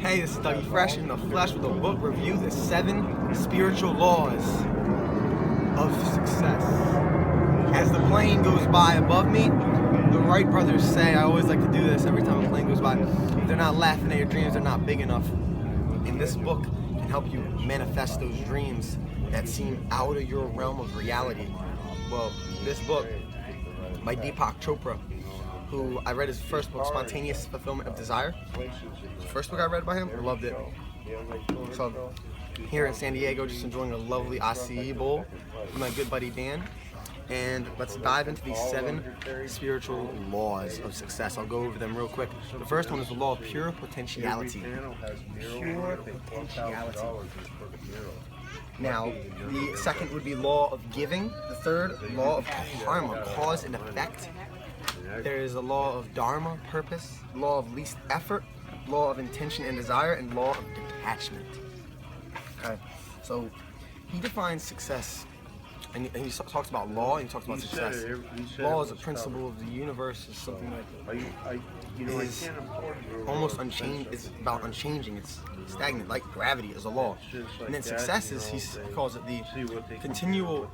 Hey, this is Dougie Fresh in the flesh with a book review, The 7 Spiritual Laws of Success. As the plane goes by above me, the Wright brothers say, I always like to do this every time a plane goes by, if they're not laughing at your dreams, they're not big enough. And this book can help you manifest those dreams that seem out of your realm of reality. Well, this book by Deepak Chopra, who I read his first book, Spontaneous Fulfillment of Desire. The first book I read by him, I loved it. So here in San Diego, just enjoying a lovely acai bowl with my good buddy Dan. And let's dive into these 7 spiritual laws of success. I'll go over them real quick. The first one is the law of pure potentiality. Pure potentiality. Now, the second would be law of giving. The third, law of karma, cause and effect. There is a law of dharma, purpose, law of least effort, law of intention and desire, and law of detachment. Okay, so he defines success, and he talks about law, and he talks about success. Law is a principle of the universe, is something that is almost unchanged. It's about unchanging. It's stagnant, like gravity is a law. And then success is, he calls it the continual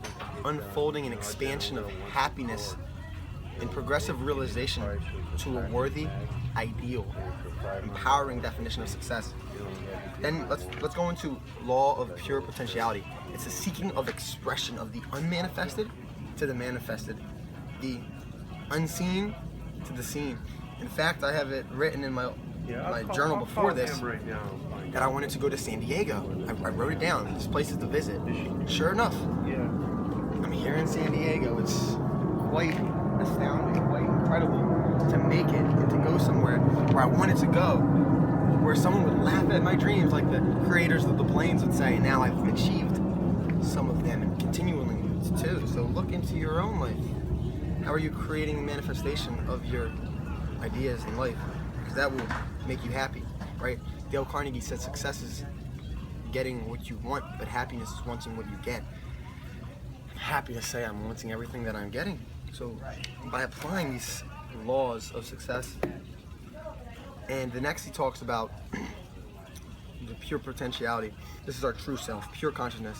unfolding and expansion of happiness and progressive realization to a worthy ideal, empowering definition of success. Then let's go into law of pure potentiality. It's a seeking of expression of the unmanifested to the manifested, the unseen to the seen. In fact, I have it written in my journal before this that I wanted to go to San Diego. I wrote it down. This place is to visit. Sure enough, I'm here in San Diego. It's quite astounding, quite incredible to make it and to go somewhere where I wanted to go, where someone would laugh at my dreams like the creators of the planes would say. Now I've achieved some of them and continually too. So look into your own life. How are you creating the manifestation of your ideas in life? Because that will make you happy, right? Dale Carnegie said success is getting what you want, but happiness is wanting what you get. I'm happy to say I'm wanting everything that I'm getting. So by applying these laws of success, and the next he talks about the pure potentiality. This is our true self, pure consciousness,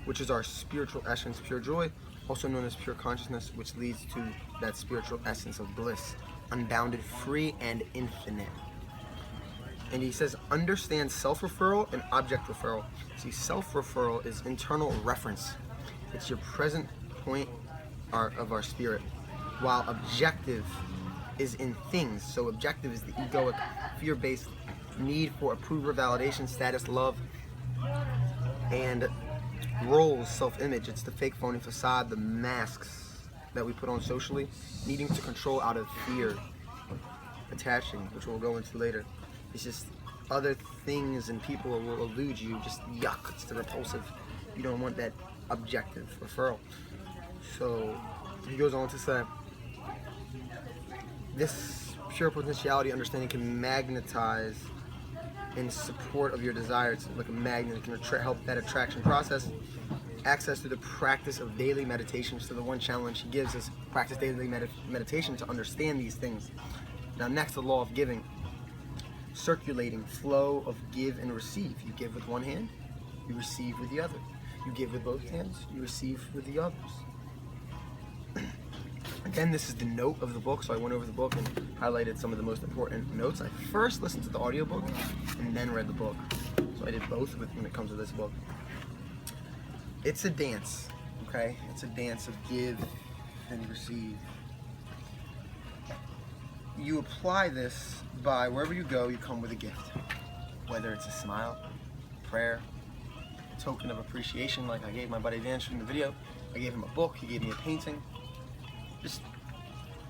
which is our spiritual essence, pure joy, also known as pure consciousness, which leads to that spiritual essence of bliss, unbounded, free, and infinite. And he says, understand self-referral and object referral. See, self-referral is internal reference. It's your present point of our spirit, while objective is in things. So objective is the egoic, fear-based need for approval, validation, status, love, and roles, self-image. It's the fake, phony facade, the masks that we put on socially, needing to control out of fear, attaching, which we'll go into later. It's just other things and people will elude you. Just yuck, it's the repulsive. You don't want that objective referral. So he goes on to say, this pure potentiality understanding can magnetize in support of your desire. It's like a magnet. It can help that attraction process. Access to the practice of daily meditation. So the one challenge he gives is practice daily meditation to understand these things. Now next, the law of giving. Circulating flow of give and receive. You give with one hand, you receive with the other. You give with both hands, you receive with the others. Again, this is the note of the book, so I went over the book and highlighted some of the most important notes. I first listened to the audiobook and then read the book. So I did both when it comes to this book. It's a dance, okay? It's a dance of give and receive. You apply this by wherever you go, you come with a gift. Whether it's a smile, prayer, a token of appreciation, like I gave my buddy Dan in the video. I gave him a book, he gave me a painting. Just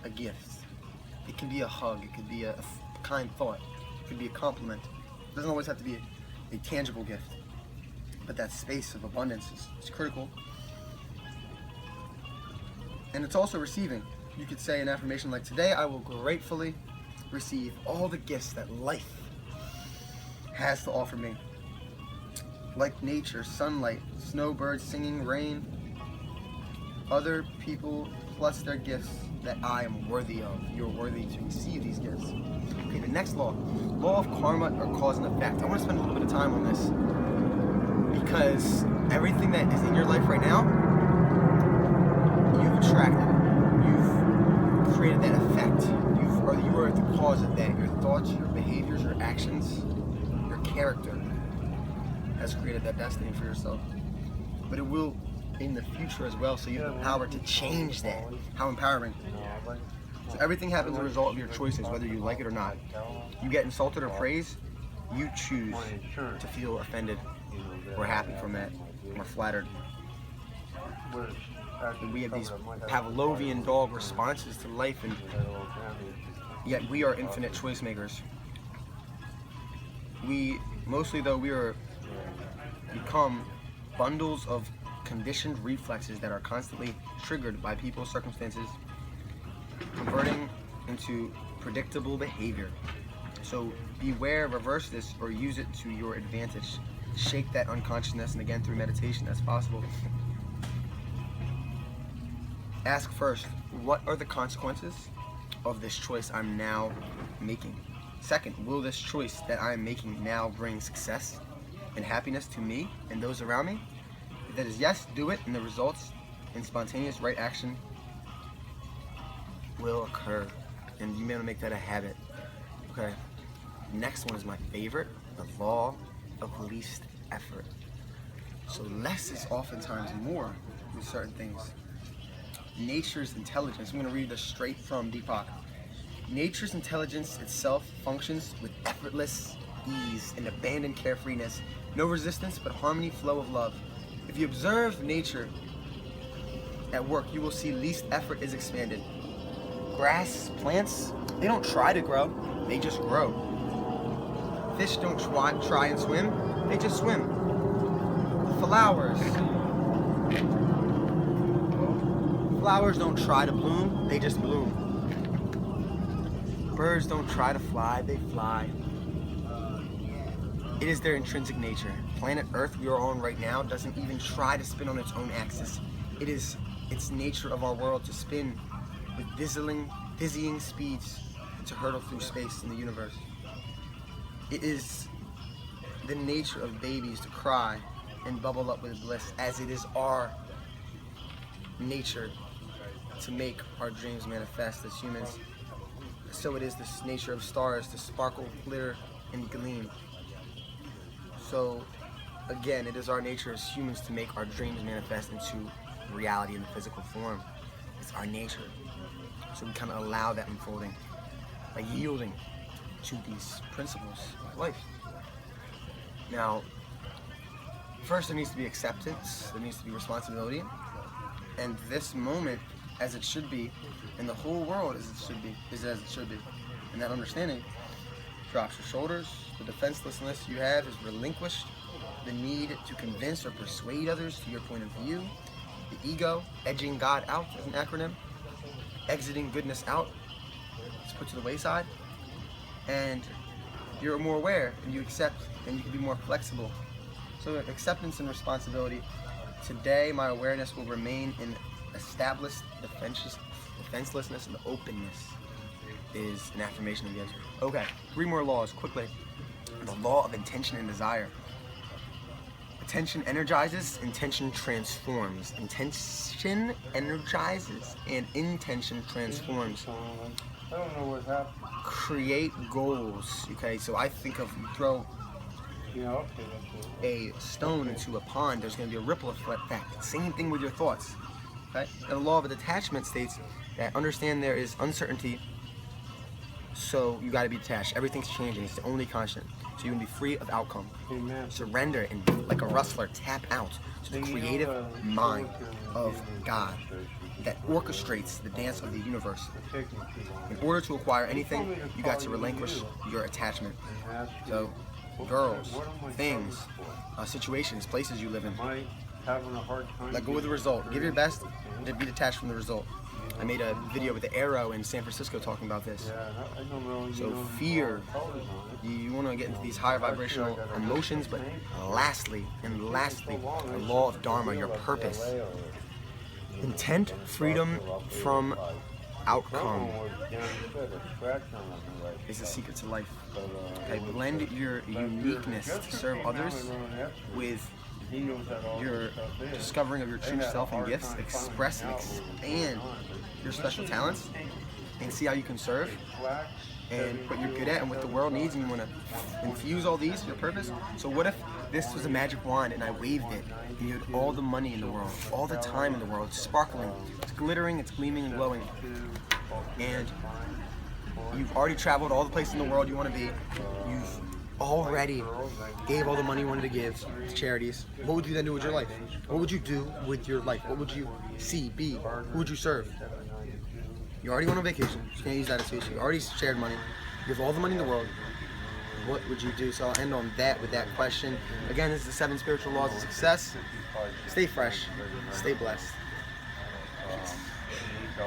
a gift. It can be a hug, it could be a kind thought, it could be a compliment. It doesn't always have to be a tangible gift, but that space of abundance is critical. And it's also receiving. You could say an affirmation like, today I will gratefully receive all the gifts that life has to offer me. Like nature, sunlight, snowbirds singing, rain, other people plus their gifts, that I am worthy of. You're worthy to receive these gifts. Okay, the next law of karma or cause and effect. I want to spend a little bit of time on this because everything that is in your life right now, you've attracted it. You've created that effect. You are the cause of that. Your thoughts, your behaviors, your actions, your character has created that destiny for yourself. But it will in the future as well, so you have the power to change that. How empowering. So everything happens as a result of your choices, whether you like it or not. You get insulted or praised, you choose to feel offended or happy from that, or flattered. And we have these Pavlovian dog responses to life, and yet we are infinite choice makers. We are become bundles of conditioned reflexes that are constantly triggered by people's circumstances, converting into predictable behavior. So beware, reverse this, or use it to your advantage. Shake that unconsciousness, and again through meditation, that's possible. Ask first, what are the consequences of this choice I'm now making? Second, will this choice that I am making now bring success and happiness to me and those around me? If that is yes, do it, and the results in spontaneous right action will occur. And you may want to make that a habit. Okay. Next one is my favorite, the law of least effort. So less is oftentimes more with certain things. Nature's intelligence. I'm going to read this straight from Deepak. Nature's intelligence itself functions with effortless ease and abandoned carefreeness. No resistance, but harmony, flow of love. If you observe nature at work, you will see least effort is expanded. Grass, plants, they don't try to grow, they just grow. Fish don't try and swim, they just swim. Flowers don't try to bloom, they just bloom. Birds don't try to fly, they fly. It is their intrinsic nature. Planet Earth we are on right now doesn't even try to spin on its own axis. It is its nature of our world to spin with dizzying speeds to hurtle through space in the universe. It is the nature of babies to cry and bubble up with bliss, as it is our nature to make our dreams manifest as humans. So it is this nature of stars to sparkle, glitter, and gleam. So again, it is our nature as humans to make our dreams manifest into reality in the physical form. It's our nature. So we kind of allow that unfolding by yielding to these principles of life. Now, first there needs to be acceptance, there needs to be responsibility, and this moment, as it should be, and the whole world as it should be, is as it should be. And that understanding drops your shoulders. The defenselessness you have is relinquished. The need to convince or persuade others to your point of view. The ego, edging God out as an acronym. Exiting goodness out. It's put to the wayside. And you're more aware, and you accept, and you can be more flexible. So acceptance and responsibility. Today, my awareness will remain in established defenselessness and openness is an affirmation of the answer. Okay, 3 more laws, quickly. The law of intention and desire. Attention energizes, intention transforms. Intention energizes and intention transforms. I don't know what's happening. Create goals. Okay, so I think of you throw a stone into a pond, there's going to be a ripple effect. Same thing with your thoughts. Okay? And the law of detachment states that understand there is uncertainty, so you got to be detached. Everything's changing. It's the only constant. So you can be free of outcome. Amen. Surrender and, like a rustler, tap out to the creative mind of God that orchestrates the dance of the universe. In order to acquire anything, you got to relinquish your attachment. So, girls, things, situations, places you live in. Let go of the result. Give your best to be detached from the result. I made a video with the Arrow in San Francisco talking about this. So fear, you want to get into these higher vibrational emotions, but lastly, the law of Dharma, your purpose. Intent, freedom from outcome was down the foot, a scratch on the right. is the secret to life. But, Okay, blend your uniqueness to serve others with your discovering of your true self and gifts. Express and expand your special talents and see how you can serve and what you're good at and what the world needs, and you want to infuse all these your purpose. So what if this was a magic wand and I waved it and you had all the money in the world, all the time in the world, it's sparkling, it's glittering, it's gleaming and glowing, and you've already traveled all the places in the world you want to be, you've already gave all the money you wanted to give to charities. What would you then do with your life? What would you do with your life? What would you see, be? Who would you serve? You already went on vacation. You can't use that as excuse. You already shared money. You have all the money in the world. What would you do? So I'll end on that with that question. Again, this is the 7 spiritual laws of success. Stay fresh. Stay blessed.